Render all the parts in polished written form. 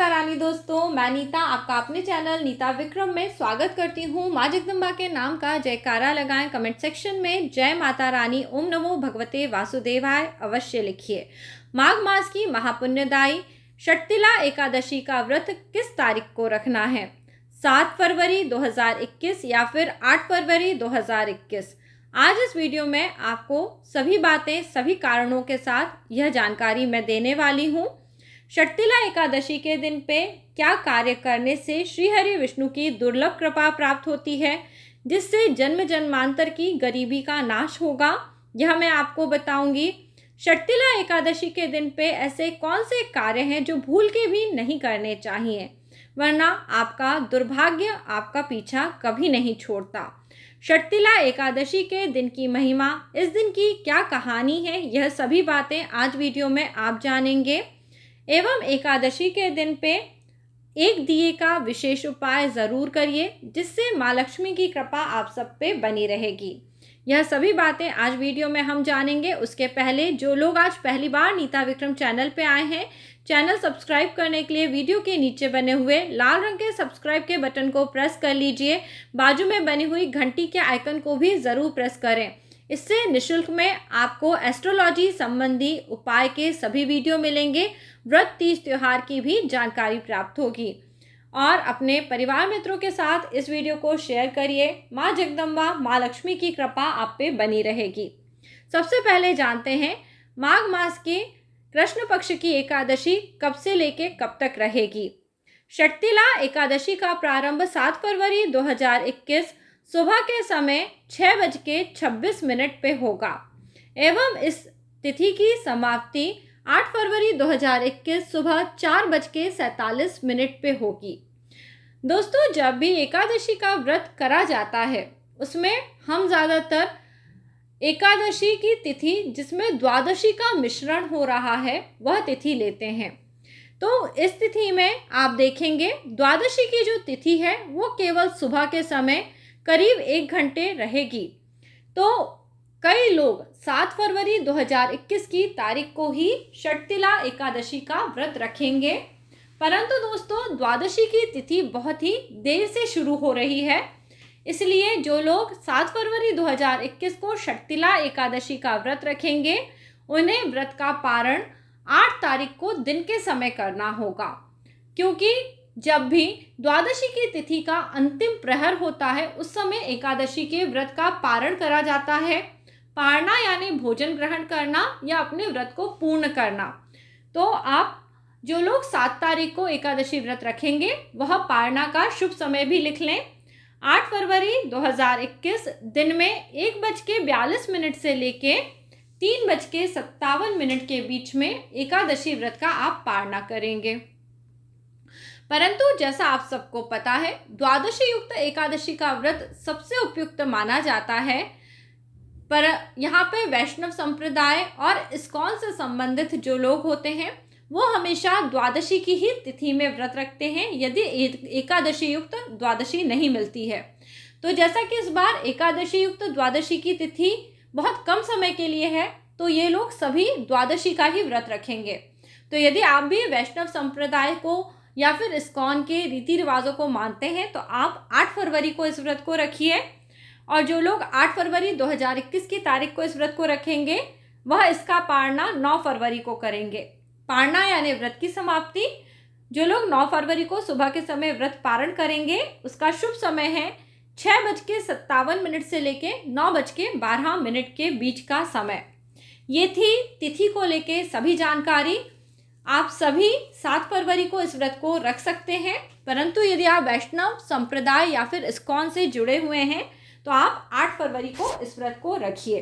माता रानी दोस्तों, मैं नीता आपका अपने चैनल नीता विक्रम में स्वागत करती हूँ। माँ जगदम्बा के नाम का जयकारा लगाएं कमेंट सेक्शन में। जय माता रानी, ओम नमो भगवते वासुदेवाय अवश्य लिखिए। माघ मास की महापुण्यदायी षटतिला एकादशी का व्रत किस तारीख को रखना है? 7 फरवरी 2021 या फिर 8 फरवरी 2021? आज इस वीडियो में आपको सभी बातें, सभी कारणों के साथ यह जानकारी मैं देने वाली हूँ। षटतिला एकादशी के दिन पे क्या कार्य करने से श्री हरि विष्णु की दुर्लभ कृपा प्राप्त होती है, जिससे जन्म जन्मांतर की गरीबी का नाश होगा, यह मैं आपको बताऊंगी। षटतिला एकादशी के दिन पे ऐसे कौन से कार्य हैं जो भूल के भी नहीं करने चाहिए, वरना आपका दुर्भाग्य आपका पीछा कभी नहीं छोड़ता। षटतिला एकादशी के दिन की महिमा, इस दिन की क्या कहानी है, यह सभी बातें आज वीडियो में आप जानेंगे। एवं एकादशी के दिन पे एक दिए का विशेष उपाय ज़रूर करिए, जिससे माँ लक्ष्मी की कृपा आप सब पे बनी रहेगी। यह सभी बातें आज वीडियो में हम जानेंगे। उसके पहले जो लोग आज पहली बार नीता विक्रम चैनल पे आए हैं, चैनल सब्सक्राइब करने के लिए वीडियो के नीचे बने हुए लाल रंग के सब्सक्राइब के बटन को प्रेस कर लीजिए। बाजू में बनी हुई घंटी के आइकन को भी ज़रूर प्रेस करें। इससे निःशुल्क में आपको एस्ट्रोलॉजी संबंधी उपाय के सभी वीडियो मिलेंगे। व्रत, तीज, त्योहार की भी जानकारी प्राप्त होगी। और अपने परिवार मित्रों के साथ इस वीडियो को शेयर करिए। माँ जगदम्बा, माँ लक्ष्मी की कृपा आप पे बनी रहेगी। सबसे पहले जानते हैं माघ मास की कृष्ण पक्ष की एकादशी कब से लेके कब तक रहेगी। षटतिला एकादशी का प्रारंभ 7 फरवरी 2021 सुबह के समय 6:26 पे होगा एवं इस तिथि की समाप्ति 8 फरवरी 2021 सुबह 4:47 पे होगी। दोस्तों, जब भी एकादशी का व्रत करा जाता है, उसमें हम ज़्यादातर एकादशी की तिथि जिसमें द्वादशी का मिश्रण हो रहा है, वह तिथि लेते हैं। तो इस तिथि में आप देखेंगे द्वादशी की जो तिथि है वो केवल सुबह के समय करीब 1 घंटे रहेगी। तो कई लोग 7 फरवरी 2021 की तारीख को ही षटतिला एकादशी का व्रत रखेंगे, परंतु दोस्तों द्वादशी की तिथि बहुत ही देर से शुरू हो रही है। इसलिए जो लोग 7 फरवरी 2021 को षटतिला एकादशी का व्रत रखेंगे, उन्हें व्रत का पारण 8 तारीख को दिन के समय करना होगा, क्योंकि जब भी द्वादशी की तिथि का अंतिम प्रहर होता है, उस समय एकादशी के व्रत का पारण करा जाता है। पारना यानी भोजन ग्रहण करना या अपने व्रत को पूर्ण करना। तो आप जो लोग 7 तारीख को एकादशी व्रत रखेंगे, वह पारना का शुभ समय भी लिख लें। 8 फरवरी 2021 दिन में 1:42 से लेके 3:57 के बीच में एकादशी व्रत का आप पारना करेंगे। परंतु जैसा आप सबको पता है, द्वादशी युक्त एकादशी का व्रत सबसे उपयुक्त माना जाता है। पर यहाँ पे वैष्णव संप्रदाय और इस्कॉन से संबंधित जो लोग होते हैं, वो हमेशा द्वादशी की ही तिथि में व्रत रखते हैं, यदि एकादशी युक्त द्वादशी नहीं मिलती है। तो जैसा कि इस बार एकादशी युक्त द्वादशी की तिथि बहुत कम समय के लिए है, तो ये लोग सभी द्वादशी का ही व्रत रखेंगे। तो यदि आप भी वैष्णव संप्रदाय को या फिर इस्कॉन के रीति रिवाजों को मानते हैं, तो आप 8 फरवरी को इस व्रत को रखिए। और जो लोग 8 फरवरी 2021 की तारीख को इस व्रत को रखेंगे, वह इसका पारना 9 फरवरी को करेंगे। पारना यानी व्रत की समाप्ति। जो लोग 9 फरवरी को सुबह के समय व्रत पारण करेंगे, उसका शुभ समय है 6:57 से लेके 9:12 के बीच का समय। ये थी तिथि को लेके सभी जानकारी। आप सभी 7 फरवरी को इस व्रत को रख सकते हैं, परंतु यदि आप वैष्णव संप्रदाय या फिर इस्कॉन से जुड़े हुए हैं, तो आप 8 फरवरी को इस व्रत को रखिए।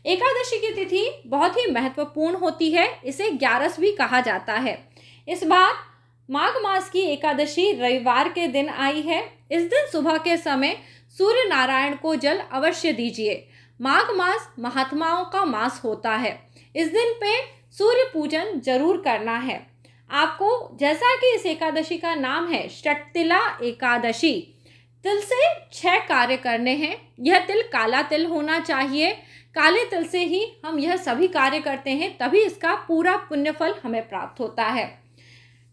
एकादशी की तिथि बहुत ही महत्वपूर्ण होती है, इसे 11 भी कहा जाता है। इस बार माघ मास की एकादशी रविवार के दिन आई है। इस दिन सुबह के समय सूर्य नारायण को जल अवश्य दीजिए। माघ मास महात्माओं का मास होता है। इस दिन पे सूर्य पूजन जरूर करना है आपको। जैसा कि इस एकादशी का नाम है षटतिला एकादशी, तिल से 6 कार्य करने हैं। यह तिल काला तिल होना चाहिए। काले तिल से ही हम यह सभी कार्य करते हैं, तभी इसका पूरा पुण्य फल हमें प्राप्त होता है।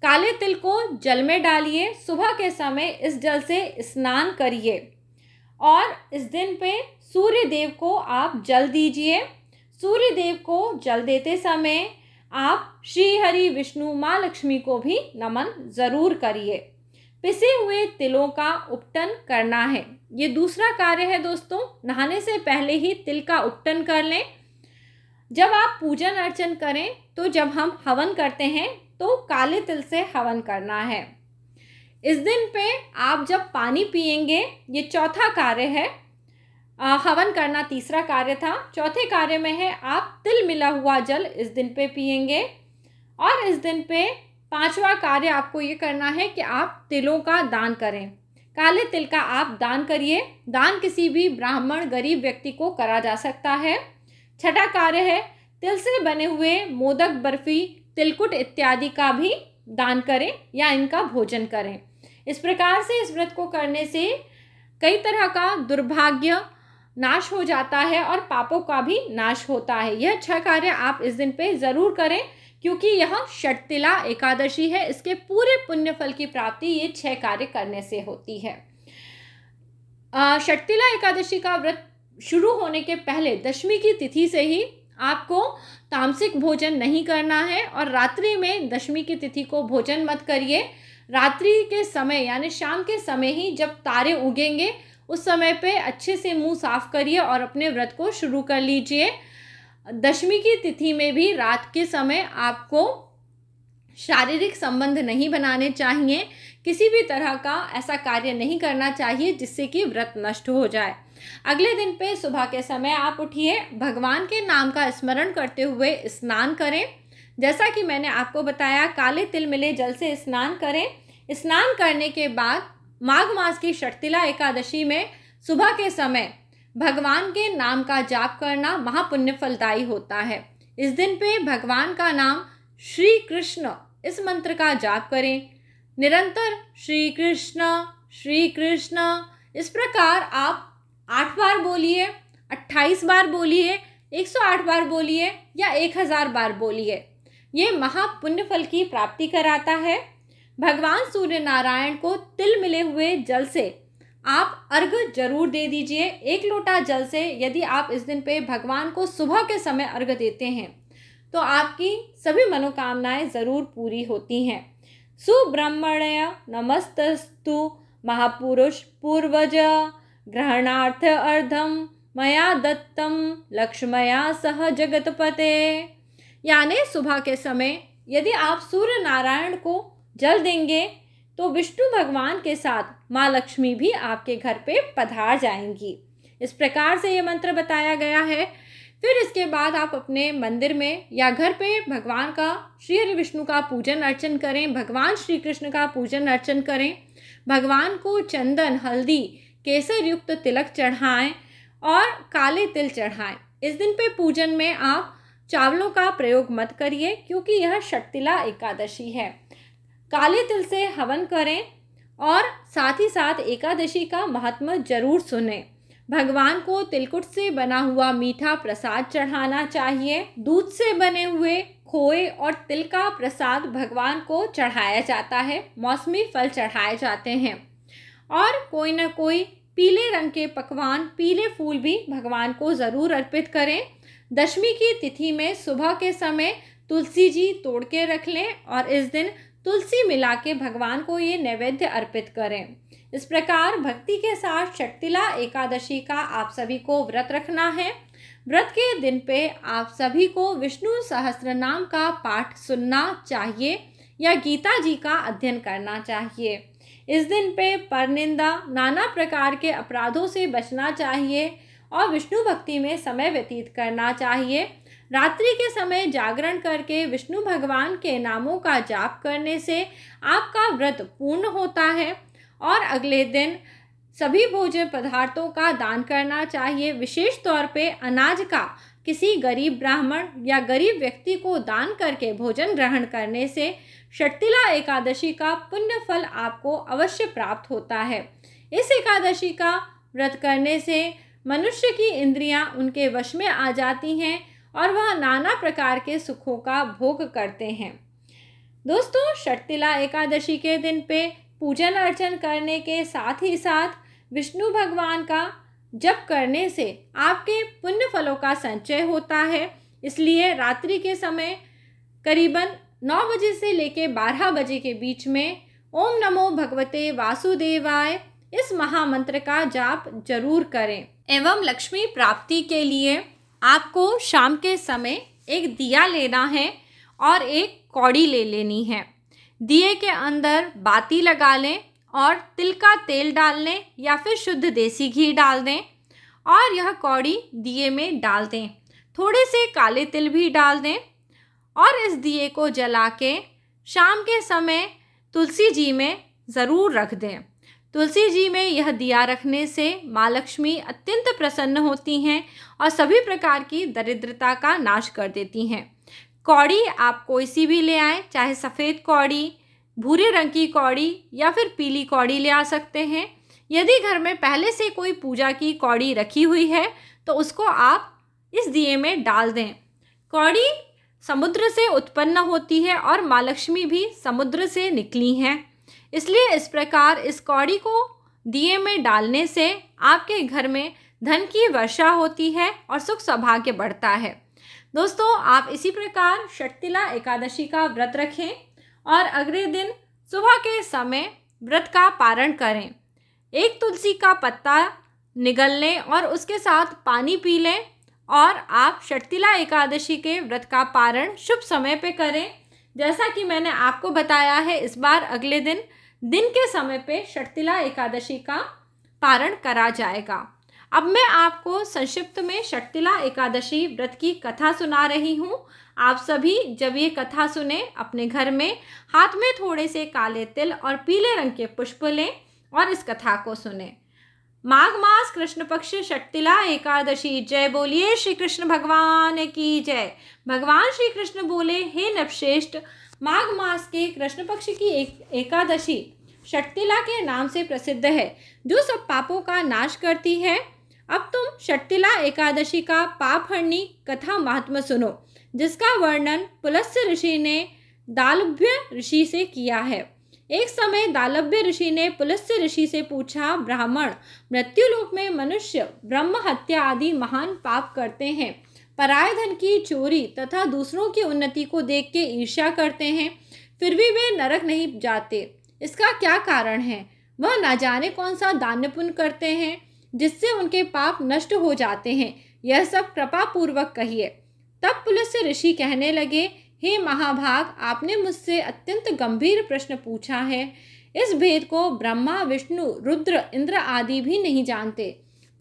काले तिल को जल में डालिए, सुबह के समय इस जल से स्नान करिए और इस दिन पे सूर्य देव को आप जल दीजिए। सूर्य देव को जल देते समय आप श्री हरि विष्णु माँ लक्ष्मी को भी नमन ज़रूर करिए। पिसे हुए तिलों का उपटन करना है, ये दूसरा कार्य है दोस्तों। नहाने से पहले ही तिल का उपटन कर लें। जब आप पूजन अर्चन करें तो जब हम हवन करते हैं तो काले तिल से हवन करना है। इस दिन पे आप जब पानी पिएंगे, ये चौथा कार्य है। हवन करना तीसरा कार्य था, चौथे कार्य में है आप तिल मिला हुआ जल इस दिन पे पिएंगे। और इस दिन पे पांचवा कार्य आपको ये करना है कि आप तिलों का दान करें। काले तिल का आप दान करिए। दान किसी भी ब्राह्मण गरीब व्यक्ति को करा जा सकता है। छठा कार्य है तिल से बने हुए मोदक, बर्फी, तिलकुट इत्यादि का भी दान करें या इनका भोजन करें। इस प्रकार से इस व्रत को करने से कई तरह का दुर्भाग्य नाश हो जाता है और पापों का भी नाश होता है। यह 6 कार्य आप इस दिन पे ज़रूर करें, क्योंकि यह षटतिला एकादशी है। इसके पूरे पुण्य फल की प्राप्ति ये 6 कार्य करने से होती है। षटतिला एकादशी का व्रत शुरू होने के पहले दशमी की तिथि से ही आपको तामसिक भोजन नहीं करना है और रात्रि में दशमी की तिथि को भोजन मत करिए। रात्रि के समय यानी शाम के समय ही जब तारे उगेंगे उस समय पे अच्छे से मुंह साफ करिए और अपने व्रत को शुरू कर लीजिए। दशमी की तिथि में भी रात के समय आपको शारीरिक संबंध नहीं बनाने चाहिए। किसी भी तरह का ऐसा कार्य नहीं करना चाहिए जिससे कि व्रत नष्ट हो जाए। अगले दिन पे सुबह के समय आप उठिए, भगवान के नाम का स्मरण करते हुए स्नान करें। जैसा कि मैंने आपको बताया, काले तिल मिले जल से स्नान करें। स्नान करने के बाद माघ मास की षटतिला एकादशी में सुबह के समय भगवान के नाम का जाप करना महापुण्य फलदायी होता है। इस दिन पे भगवान का नाम श्री कृष्ण, इस मंत्र का जाप करें। निरंतर श्री कृष्ण इस प्रकार आप 8 बार बोलिए, 28 बार बोलिए, 108 बार बोलिए या 1000 बार बोलिए। ये महापुण्य फल की प्राप्ति कराता है। भगवान सूर्य नारायण को तिल मिले हुए जल से आप अर्घ्य जरूर दे दीजिए। 1 लोटा जल से यदि आप इस दिन पे भगवान को सुबह के समय अर्घ्य देते हैं तो आपकी सभी मनोकामनाएं ज़रूर पूरी होती हैं। सुब्रह्मण्य नमस्तस्तु महापुरुष पूर्वज ग्रहणार्थ अर्धम मया दत्तम लक्ष्मया सह जगतपते। यानी सुबह के समय यदि आप सूर्य नारायण को जल देंगे तो विष्णु भगवान के साथ माँ लक्ष्मी भी आपके घर पे पधार जाएंगी। इस प्रकार से ये मंत्र बताया गया है। फिर इसके बाद आप अपने मंदिर में या घर पे भगवान का, श्री हरि विष्णु का पूजन अर्चन करें, भगवान श्री कृष्ण का पूजन अर्चन करें। भगवान को चंदन, हल्दी, केसर युक्त तिलक चढ़ाएं और काले तिल चढ़ाएं। इस दिन पे पूजन में आप चावलों का प्रयोग मत करिए, क्योंकि यह षटतिला एकादशी है। काले तिल से हवन करें और साथ ही साथ एकादशी का महात्म्य जरूर सुनें। भगवान को तिलकुट से बना हुआ मीठा प्रसाद चढ़ाना चाहिए। दूध से बने हुए खोए और तिल का प्रसाद भगवान को चढ़ाया जाता है। मौसमी फल चढ़ाए जाते हैं और कोई ना कोई पीले रंग के पकवान, पीले फूल भी भगवान को ज़रूर अर्पित करें। दशमी की तिथि में सुबह के समय तुलसी जी तोड़ के रख लें और इस दिन तुलसी मिला के भगवान को ये नैवेद्य अर्पित करें। इस प्रकार भक्ति के साथ षटतिला एकादशी का आप सभी को व्रत रखना है। व्रत के दिन पे आप सभी को विष्णु सहस्त्र नाम का पाठ सुनना चाहिए या गीता जी का अध्ययन करना चाहिए। इस दिन पे परनिंदा, नाना प्रकार के अपराधों से बचना चाहिए और विष्णु भक्ति में समय व्यतीत करना चाहिए। रात्रि के समय जागरण करके विष्णु भगवान के नामों का जाप करने से आपका व्रत पूर्ण होता है और अगले दिन सभी भोज्य पदार्थों का दान करना चाहिए। विशेष तौर पे अनाज का किसी गरीब ब्राह्मण या गरीब व्यक्ति को दान करके भोजन ग्रहण करने से षटतिला एकादशी का पुण्य फल आपको अवश्य प्राप्त होता है। इस एकादशी का व्रत करने से मनुष्य की इंद्रियां उनके वश में आ जाती हैं और वह नाना प्रकार के सुखों का भोग करते हैं। दोस्तों, षटतिला एकादशी के दिन पे पूजन अर्चन करने के साथ ही साथ विष्णु भगवान का जप करने से आपके पुण्य फलों का संचय होता है। इसलिए रात्रि के समय करीबन 9 बजे से लेके 12 बजे के बीच में ओम नमो भगवते वासुदेवाय इस महामंत्र का जाप जरूर करें। एवं लक्ष्मी प्राप्ति के लिए आपको शाम के समय एक दिया लेना है और एक कौड़ी ले लेनी है। दिए के अंदर बाती लगा लें और तिल का तेल डाल लें या फिर शुद्ध देसी घी डाल दें और यह कौड़ी दिए में डाल दें। थोड़े से काले तिल भी डाल दें और इस दिए को जला के शाम के समय तुलसी जी में ज़रूर रख दें। तुलसी जी में यह दिया रखने से माँ लक्ष्मी अत्यंत प्रसन्न होती हैं और सभी प्रकार की दरिद्रता का नाश कर देती हैं। कौड़ी आप कोई सी भी ले आएँ, चाहे सफ़ेद कौड़ी, भूरे रंग की कौड़ी या फिर पीली कौड़ी ले आ सकते हैं। यदि घर में पहले से कोई पूजा की कौड़ी रखी हुई है तो उसको आप इस दिए में डाल दें। कौड़ी समुद्र से उत्पन्न होती है और माँ लक्ष्मी भी समुद्र से निकली हैं, इसलिए इस प्रकार इस कौड़ी को दिए में डालने से आपके घर में धन की वर्षा होती है और सुख सौभाग्य बढ़ता है। दोस्तों, आप इसी प्रकार षटतिला एकादशी का व्रत रखें और अगले दिन सुबह के समय व्रत का पारण करें। एक तुलसी का पत्ता निगल लें और उसके साथ पानी पी लें और आप षटतिला एकादशी के व्रत का पारण शुभ समय पे करें। जैसा कि मैंने आपको बताया है, इस बार अगले दिन के समय पे षटतिला एकादशी का पारण करा जाएगा। अब मैं आपको संक्षिप्त में षटतिला एकादशी व्रत की कथा सुना रही हूँ। आप सभी जब ये कथा सुने अपने घर में हाथ में थोड़े से काले तिल और पीले रंग के पुष्प लें और इस कथा को सुने। माघ मास कृष्ण पक्ष षटतिला एकादशी। जय बोलिए श्री कृष्ण भगवान की जय। भगवान श्री कृष्ण बोले, हे नरश्रेष्ठ, माघ मास के कृष्ण पक्ष की एकादशी षटतिला के नाम से प्रसिद्ध है, जो सब पापों का नाश करती है। अब तुम षटतिला एकादशी का पाप हरणी कथा महात्म्य सुनो, जिसका वर्णन पुलस्त्य ऋषि ने दालभ्य ऋषि से किया है। एक समय दालभ्य ऋषि ने पुलस्त्य ऋषि से पूछा, ब्राह्मण मृत्युलोक में मनुष्य ब्रह्म हत्या आदि महान पाप करते हैं, पराय धन की चोरी तथा दूसरों की उन्नति को देख के ईर्ष्या करते हैं, फिर भी वे नरक नहीं जाते। इसका क्या कारण है? वह न जाने कौन सा दान पुण्य करते हैं जिससे उनके पाप नष्ट हो जाते हैं। यह सब कृपा पूर्वक कहिए। तब पुलस्त्य ऋषि कहने लगे, हे महाभाग, आपने मुझसे अत्यंत गंभीर प्रश्न पूछा है। इस भेद को ब्रह्मा, विष्णु, रुद्र, इंद्र आदि भी नहीं जानते,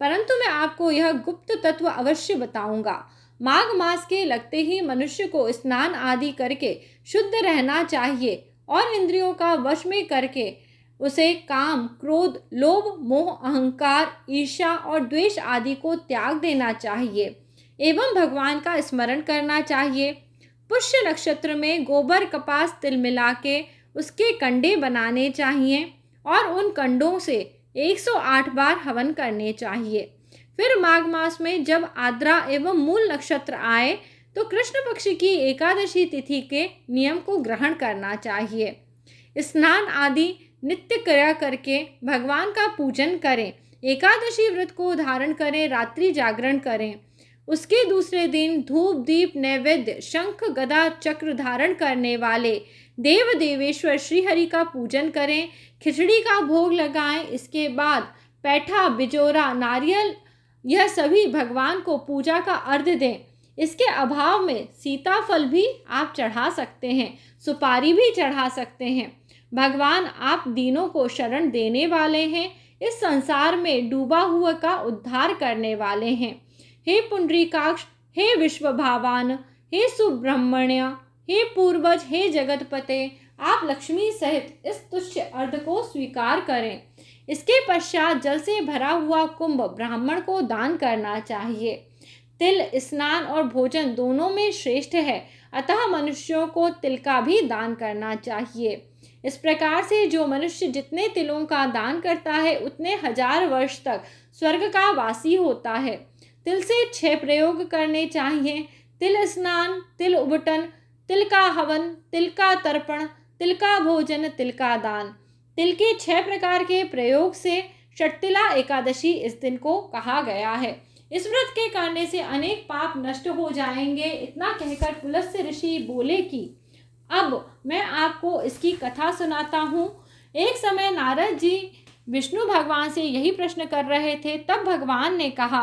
परंतु मैं आपको यह गुप्त तत्व अवश्य बताऊंगा। माघ मास के लगते ही मनुष्य को स्नान आदि करके शुद्ध रहना चाहिए और इंद्रियों का वश में करके उसे काम, क्रोध, लोभ, मोह, अहंकार, ईर्ष्या और द्वेष आदि को त्याग देना चाहिए एवं भगवान का स्मरण करना चाहिए। पुष्य नक्षत्र में गोबर, कपास, तिल मिला के उसके कंडे बनाने चाहिए और उन कंडों से 108 बार हवन करने चाहिए। फिर माघ मास में जब आद्रा एवं मूल नक्षत्र आए तो कृष्ण पक्ष की एकादशी तिथि के नियम को ग्रहण करना चाहिए। स्नान आदि नित्य क्रिया करके भगवान का पूजन करें। एकादशी व्रत को धारण करें, रात्रि जागरण करें। उसके दूसरे दिन धूप, दीप, नैवेद्य, शंख, गदा, चक्र धारण करने वाले देव देवेश्वर श्रीहरि का पूजन करें। खिचड़ी का भोग लगाएं। इसके बाद पैठा, बिजोरा, नारियल, यह सभी भगवान को पूजा का अर्घ्य दें। इसके अभाव में सीताफल भी आप चढ़ा सकते हैं, सुपारी भी चढ़ा सकते हैं। भगवान आप दीनों को शरण देने वाले हैं, इस संसार में डूबा हुआ का उद्धार करने वाले हैं। हे पुंडरीकाक्ष, हे विश्व भावान, हे सुब्रह्मण्य, हे पूर्वज, हे जगतपते, आप लक्ष्मी सहित इस तुच्छ अर्घ को स्वीकार करें। इसके पश्चात जल से भरा हुआ कुंभ ब्राह्मण को दान करना चाहिए। तिल स्नान और भोजन दोनों में श्रेष्ठ है, अतः मनुष्यों को तिल का भी दान करना चाहिए। इस प्रकार से जो मनुष्य जितने तिलों का दान करता है उतने 1000 वर्ष तक स्वर्ग का वासी होता है। तिल से 6 प्रयोग करने चाहिए। तिल स्नान, तिल उबटन, तिल का हवन, तिल का तर्पण, तिल का भोजन, तिल का दान। तिल के 6 प्रकार के प्रयोग से षटतिला एकादशी इस दिन को कहा गया है। इस व्रत के करने से अनेक पाप नष्ट हो जाएंगे। इतना कहकर पुलस्त्य ऋषि बोले कि अब मैं आपको इसकी कथा सुनाता हूँ। एक समय नारद जी विष्णु भगवान से यही प्रश्न कर रहे थे। तब भगवान ने कहा,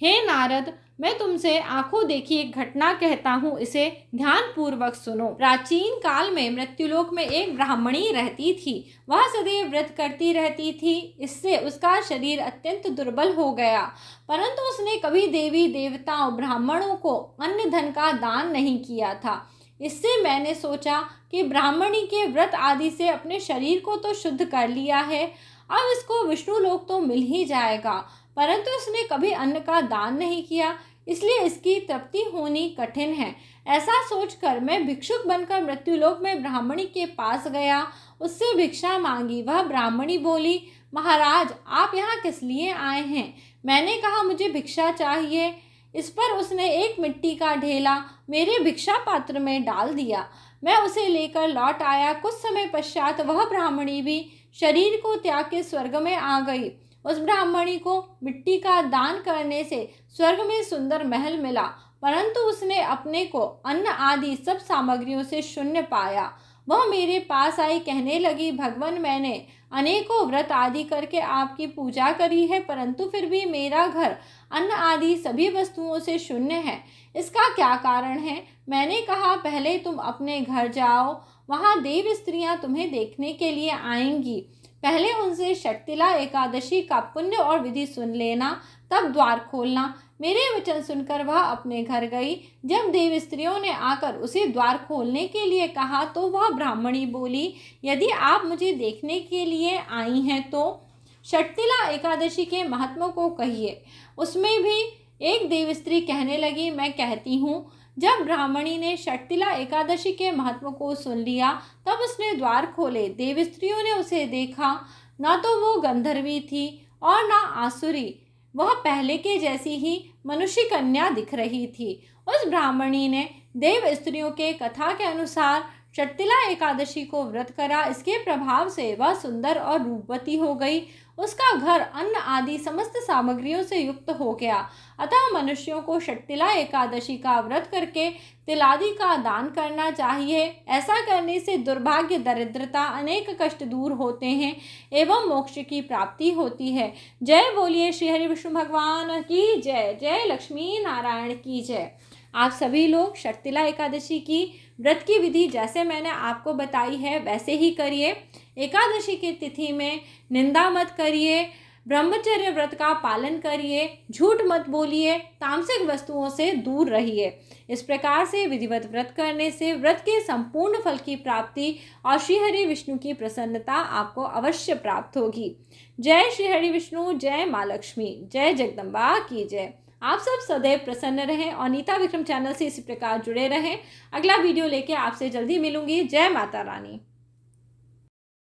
हे नारद, मैं तुमसे आंखों देखी एक घटना कहता हूँ, इसे ध्यान पूर्वक सुनो। प्राचीन काल में मृत्युलोक में एक ब्राह्मणी रहती थी। वह सदैव व्रत करती रहती थी। इससे उसका शरीर अत्यंत दुर्बल हो गया, परंतु उसने कभी देवी देवताओं ब्राह्मणों को अन्न धन का दान नहीं किया था। इससे मैंने सोचा कि ब्राह्मणी के व्रत आदि से अपने शरीर को तो शुद्ध कर लिया है, अब इसको विष्णु लोक तो मिल ही जाएगा, परंतु इसने कभी अन्न का दान नहीं किया, इसलिए इसकी तृप्ति होनी कठिन है। ऐसा सोचकर मैं भिक्षुक बनकर मृत्युलोक में ब्राह्मणी के पास गया, उससे भिक्षा मांगी। वह ब्राह्मणी बोली, महाराज, आप यहाँ किस लिए आए हैं? मैंने कहा, मुझे भिक्षा चाहिए। इस पर उसने एक मिट्टी का ढेला मेरे भिक्षा पात्र में डाल दिया। मैं उसे लेकर लौट आया। कुछ समय पश्चात वह ब्राह्मणी भी शरीर को त्याग के स्वर्ग में आ गई। उस ब्राह्मणी को मिट्टी का दान करने से स्वर्ग में सुंदर महल मिला, परंतु उसने अपने को अन्न आदि सब सामग्रियों से शून्य पाया। वह मेरे पास आई, कहने लगी, भगवान, मैंने अनेकों व्रत आदि करके आपकी पूजा करी है, परंतु फिर भी मेरा घर अन्न आदि सभी वस्तुओं से शून्य है। इसका क्या कारण है? मैंने कहा, पहले तुम अपने घर जाओ, वहाँ देव स्त्रियाँ तुम्हें देखने के लिए आएंगी। पहले उनसे षटतिला एकादशी का पुण्य और विधि सुन लेना, तब द्वार खोलना। मेरे वचन सुनकर वह अपने घर गई। जब देव स्त्रियों ने आकर उसे द्वार खोलने के लिए कहा तो वह ब्राह्मणी बोली, यदि आप मुझे देखने के लिए आई हैं तो षटतिला एकादशी के महत्व को कहिए। उसमें भी एक देव स्त्री कहने लगी, मैं कहती हूँ। जब ब्राह्मणी ने षटतिला एकादशी के महत्व को सुन लिया, तब उसने द्वार खोले। देव स्त्रियों ने उसे देखा। न तो वो गंधर्वी थी और न आसुरी, वह पहले के जैसी ही मनुष्य कन्या दिख रही थी। उस ब्राह्मणी ने देव स्त्रियों के कथा के अनुसार षटतिला एकादशी को व्रत करा। इसके प्रभाव से वह सुंदर और रूपवती हो गई। उसका घर अन्न आदि समस्त सामग्रियों से युक्त हो गया। अतः मनुष्यों को षटतिला एकादशी का व्रत करके तिलादि का दान करना चाहिए। ऐसा करने से दुर्भाग्य, दरिद्रता, अनेक कष्ट दूर होते हैं एवं मोक्ष की प्राप्ति होती है। जय बोलिए श्री हरि विष्णु भगवान की जय। जय लक्ष्मी नारायण की जय। आप सभी लोग षटतिला एकादशी की व्रत की विधि जैसे मैंने आपको बताई है वैसे ही करिए। एकादशी की तिथि में निंदा मत करिए, ब्रह्मचर्य व्रत का पालन करिए, झूठ मत बोलिए, तामसिक वस्तुओं से दूर रहिए। इस प्रकार से विधिवत व्रत करने से व्रत के संपूर्ण फल की प्राप्ति और श्री हरि विष्णु की प्रसन्नता आपको अवश्य प्राप्त होगी। जय श्री हरि विष्णु, जय माँ लक्ष्मी, जय जगदम्बा की जय। आप सब सदैव प्रसन्न रहें और नीता विक्रम चैनल से इसी प्रकार जुड़े रहें। अगला वीडियो लेके आपसे जल्दी मिलूंगी। जय माता रानी।